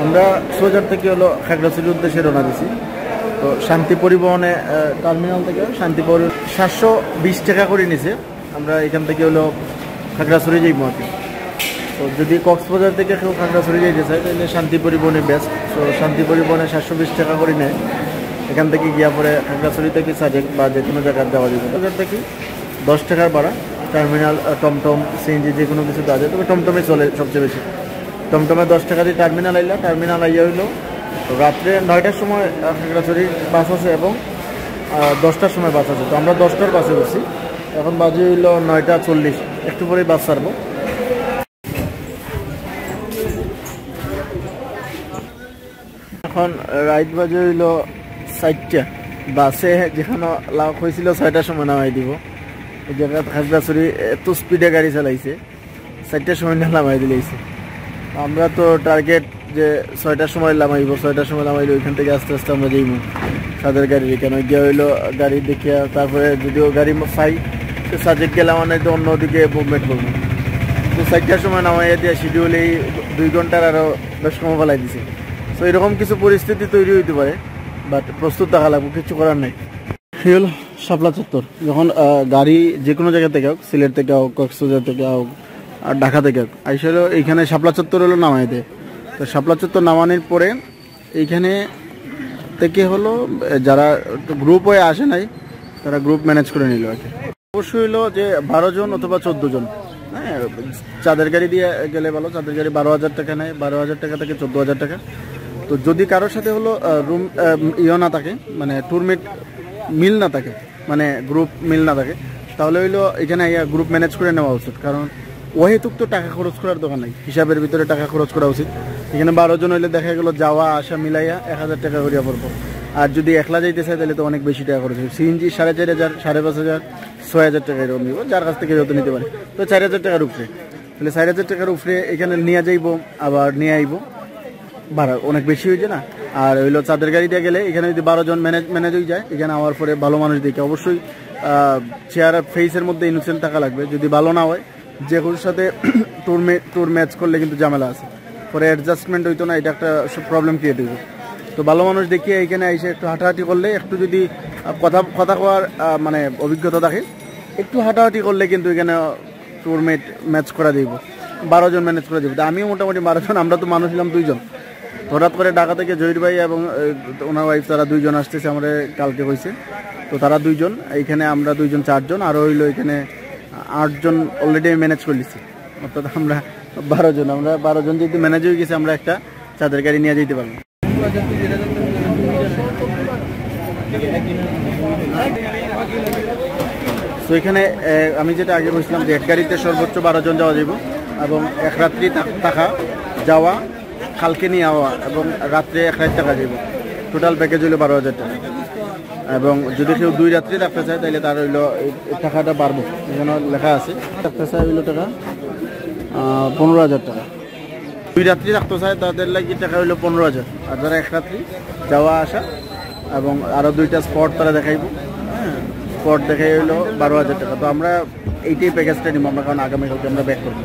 আমরা সোজার থেকে হলো খাগড়াছড়ির উদ্দেশ্যে রওনা দিছি। তো শান্তি পরিবহনে টার্মিনাল থেকে শান্তি পরিবহন 720 টাকা করে নিছে। আমরা এখান থেকে হলো খাগড়াছড়ি যাইব আর কি। তো যদি কক্সবাজার থেকে কেউ খাগড়াছড়ি যাইতে চায় তাহলে শান্তি পরিবহনে বেস্ট। তো শান্তি পরিবহনে 720 টাকা করে নেয়। এখান থেকে গিয়া পরে খাগড়াছড়ি থেকে সাজেক বা যে কোনো জায়গায় যাওয়া যাবে। বাজার থেকে 10 টাকার ভাড়া, টার্মিনাল টমটম সিএনজি যে কোনো কিছু দেওয়া যায়, তবে টমটমে চলে সবচেয়ে বেশি। টমটমে 10 টাকা দিয়ে টার্মিনাল আইলা, টার্মিনাল আইয়া হইলো রাত্রে 9টার সময় খাগড়াছড়ির বাস আছে এবং 10টার সময় বাস আছে। তো আমরা 10টার বাসে বসছি, এখন বাজে হইলো 9:40, একটু পরেই বাস ছাড়বো। এখন রাইট বাজে হইলো 4টা, বাসে যেখানে লাভ হয়েছিল 6টার সময় নামাই দিব। এই জায়গা খাগড়াছড়ি এত স্পিডে গাড়ি চালাইছে, 4টার সময় না নামাই দিলেইছে। আমরা তো টার্গেট যে 6টার সময় নামাইব, 6টার সময় নামাইলে ওইখান থেকে আস্তে আস্তে আমরা যাইব সাদের গাড়ি কেন গিয়ে হইলো গাড়ি দেখিয়া, তারপরে যদিও গাড়ি পাই তো সাজেক গেলাম মানে তো অন্যদিকে মুভমেন্ট করবো। তো 4টার সময় নামাইয়া দিয়ে শিডিউল এই 2 ঘন্টার আরও বেশ কম ফেলাই দিছে। তো এরকম কিছু পরিস্থিতি তৈরি হইতে পারে, বাট প্রস্তুত থাকা লাগবে, কিছু করার নেই। এই হলো শাপলা চত্বর। যখন গাড়ি যে কোনো জায়গা থেকে হোক, সিলেট থেকে হোক, কক্সবাজার থেকে হোক আর ঢাকা থেকে হোক, আইসা এইখানে শাপলা চত্বর হলো নামাই দেয়। তো শাপলা চত্বর নামানোর পরে এইখানে থেকে হলো যারা গ্রুপ হয়ে আসে নাই তারা গ্রুপ ম্যানেজ করে নিল আর কি। অবশ্যই হলো যে 12 জন অথবা 14 জন, হ্যাঁ চাঁদের গাড়ি দিয়ে গেলে ভালো। চাঁদের গাড়ি 12,000 টাকা নেয়, 12,000 টাকা থেকে 14,000 টাকা। তো যদি কারোর সাথে হলো রুম না থাকে, মানে ট্যুরমেট মিল না থাকে, মানে গ্রুপ মিল না থাকে, তাহলে হইলো এখানে গ্রুপ ম্যানেজ করে নেওয়া উচিত। কারণ ওহেতুক তো টাকা খরচ করার দোকান নাই, হিসাবের ভিতরে টাকা খরচ করা উচিত। এখানে 12 জন হইলে দেখা গেলো যাওয়া আসা মিলাইয়া 1000 টাকা করিয়া পড়বো। আর যদি একলা যাইতে চাই তাহলে তো অনেক বেশি টাকা খরচ হবে। সিএনজি 4,500, 5,500, 6,000 টাকা এরকম নিব, যার কাছ থেকে যত নিতে পারে। তো 4,000 টাকার উপরে, তাহলে 4,000 টাকার উপরে এখানে নিয়ে যাইব, আবার নিয়ে আইব, ভাড়া অনেক বেশি হয়েছে না। আর হইলো চাঁদের গাড়ি দিয়ে গেলে এখানে যদি 12 জন ম্যানেজ হয়ে যায়, এখানে আওয়ার পরে ভালো মানুষ দেখে অবশ্যই চেয়ার আর ফেসের মধ্যে ইনোসেন্ট টাকা লাগবে। যদি ভালো না হয়, যে কারোর সাথে ট্যুর ম্যাচ করলে কিন্তু ঝামেলা আছে, পরে অ্যাডজাস্টমেন্ট হইতো না, এটা একটা প্রবলেম ক্রিয়েট হইব। তো ভালো মানুষ দেখিয়ে এখানে এসে একটু হাঁটাহাঁটি করলে, একটু যদি কথা কওয়ার মানে অভিজ্ঞতা থাকে, একটু হাঁটাহাঁটি করলে কিন্তু এখানে ট্যুরমেট ম্যাচ করা যাইব, 12 জন ম্যানেজ করে যাবে। আমিও মোটামুটি 12 জন, আমরা তো মানুষ ছিলাম 2 জন। হঠাৎ করে ঢাকা থেকে জহির ভাই এবং ওনার ওয়াইফ তারা 2 জন আসতেছে, আমাদের কালকে হয়েছে। তো তারা 2 জন, এইখানে আমরা 2 জন 4 জন, আরও হইলো এখানে 8 জন অলরেডি ম্যানেজ করে নিচ্ছি। অর্থাৎ আমরা 12 জন, আমরা 12 জন যেহেতু ম্যানেজ হয়ে গেছে, আমরা একটা চাঁদের গাড়ি নিয়ে যেতে পারবো। তো এখানে আমি যেটা আগে বলছিলাম যে এক গাড়িতে সর্বোচ্চ 12 জন যাওয়া যাবে, এবং এক রাত্রি থাকা, যাওয়া, কালকে নিয়ে যাওয়া এবং রাত্রে 1 রাত টাকা যাবে। টোটাল প্যাকেজ হইলো 12,000 টাকা। এবং যদি কেউ 2 রাত্রি থাকতে চায় তাহলে তার হইলো টাকাটা বাড়বো, এখানে লেখা আছে। থাকতে চায় হইলো টাকা 15,000 টাকা। 2 রাত্রি থাকতে চায় তাদের লাগে টাকা হইলো 15,000। আর যারা 1 রাত্রি যাওয়া আসা এবং আরও 2টা স্পট তারা দেখাইব, হ্যাঁ স্পট দেখাই হইলো 12,000 টাকা। তো আমরা এইটাই প্যাকেজটা নিব আমরা, কারণ আগামীকালকে আমরা ব্যাক করবো।